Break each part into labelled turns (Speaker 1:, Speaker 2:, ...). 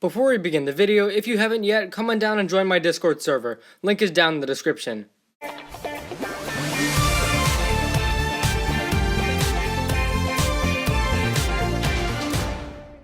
Speaker 1: Before we begin the video, if you haven't yet, come on down and join my Discord server. Link is down in the description.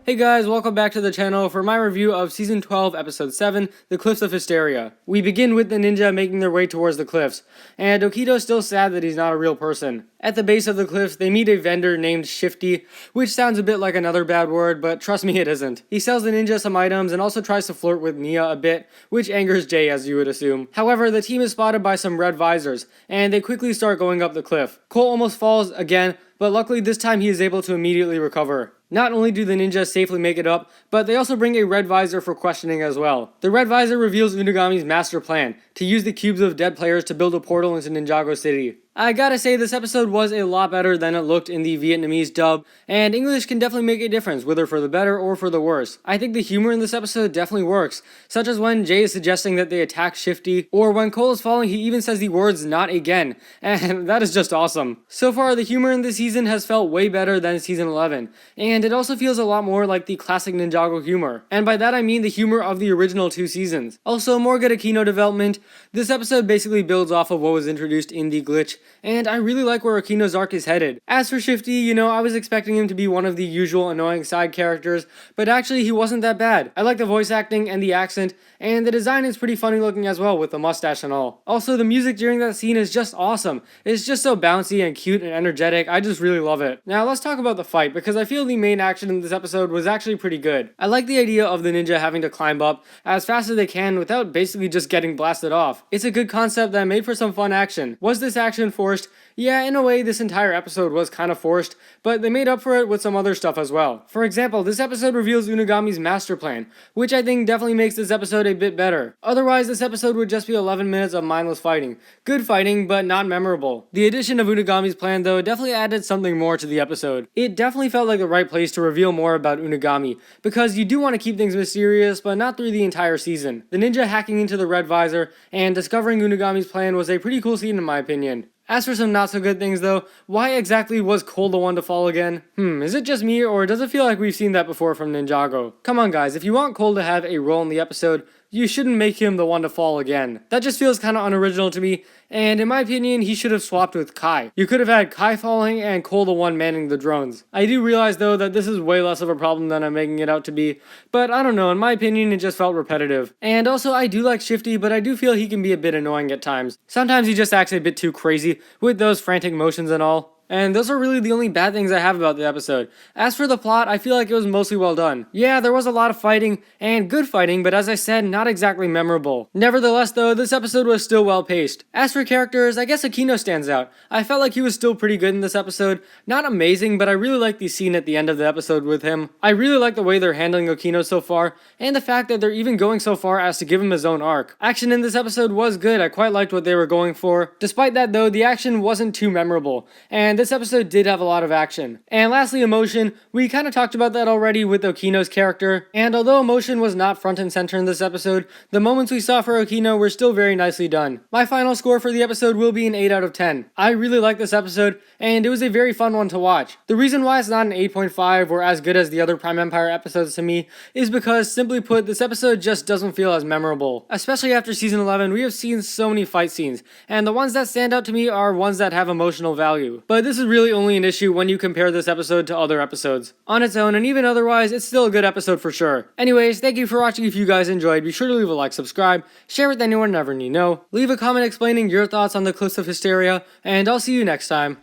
Speaker 1: Hey guys, welcome back to the channel for my review of Season 12, Episode 7, The Cliffs of Hysteria. We begin with the ninja making their way towards the cliffs, and Okito's still sad that he's not a real person. At the base of the cliffs, they meet a vendor named Shifty, which sounds a bit like another bad word, but trust me, it isn't. He sells the ninja some items and also tries to flirt with Mia a bit, which angers Jay, as you would assume. However, the team is spotted by some red visors, and they quickly start going up the cliff. Cole almost falls again, but luckily this time he is able to immediately recover. Not only do the ninjas safely make it up, but they also bring a red visor for questioning as well. The red visor reveals Unagami's master plan, to use the cubes of dead players to build a portal into Ninjago City. I gotta say, this episode was a lot better than it looked in the Vietnamese dub, and English can definitely make a difference, whether for the better or for the worse. I think the humor in this episode definitely works, such as when Jay is suggesting that they attack Shifty, or when Cole is falling he even says the words "not again," and that is just awesome. So far, the humor in this season has felt way better than Season 11, and it also feels a lot more like the classic Ninjago humor, and by that I mean the humor of the original 2 seasons. Also, more good Akino development. This episode basically builds off of what was introduced in the glitch, and I really like where Akino's arc is headed. As for Shifty, I was expecting him to be one of the usual annoying side characters, but actually he wasn't that bad. I like the voice acting and the accent, and the design is pretty funny looking as well with the mustache and all. Also, the music during that scene is just awesome. It's just so bouncy and cute and energetic, I just really love it. Now let's talk about the fight, because I feel the main action in this episode was actually pretty good. I like the idea of the ninja having to climb up as fast as they can without basically just getting blasted off. It's a good concept that made for some fun action. Was this action forced? Yeah, in a way this entire episode was kind of forced, but they made up for it with some other stuff as well. For example, this episode reveals Unagami's master plan, which I think definitely makes this episode a bit better. Otherwise, this episode would just be 11 minutes of mindless fighting. Good fighting, but not memorable. The addition of Unagami's plan, though, definitely added something more to the episode. It definitely felt like the right place to reveal more about Unagami, because you do want to keep things mysterious, but not through the entire season. The ninja hacking into the red visor and discovering Unagami's plan was a pretty cool scene in my opinion. As for some not so good things though, why exactly was Cole the one to fall again? Is it just me, or does it feel like we've seen that before from Ninjago? Come on guys, if you want Cole to have a role in the episode, you shouldn't make him the one to fall again. That just feels kinda unoriginal to me, and in my opinion, he should have swapped with Kai. You could have had Kai falling and Cole the one manning the drones. I do realize though that this is way less of a problem than I'm making it out to be, but I don't know, in my opinion it just felt repetitive. And also I do like Shifty, but I do feel he can be a bit annoying at times. Sometimes he just acts a bit too crazy with those frantic motions and all. And those are really the only bad things I have about the episode. As for the plot, I feel like it was mostly well done. Yeah, there was a lot of fighting, and good fighting, but as I said, not exactly memorable. Nevertheless though, this episode was still well paced. As for characters, I guess Akino stands out. I felt like he was still pretty good in this episode. Not amazing, but I really like the scene at the end of the episode with him. I really like the way they're handling Akino so far, and the fact that they're even going so far as to give him his own arc. Action in this episode was good, I quite liked what they were going for. Despite that though, the action wasn't too memorable, and this episode did have a lot of action. And lastly, emotion. We kind of talked about that already with Okino's character, and although emotion was not front and center in this episode, the moments we saw for Okino were still very nicely done. My final score for the episode will be an 8 out of 10. I really liked this episode, and it was a very fun one to watch. The reason why it's not an 8.5 or as good as the other Prime Empire episodes to me is because, simply put, this episode just doesn't feel as memorable. Especially after Season 11, we have seen so many fight scenes, and the ones that stand out to me are ones that have emotional value. But this is really only an issue when you compare this episode to other episodes. On its own, and even otherwise, it's still a good episode for sure. Anyways, thank you for watching. If you guys enjoyed, be sure to leave a like, subscribe, share with anyone and everyone you know, leave a comment explaining your thoughts on the Cliffs of Hysteria, and I'll see you next time.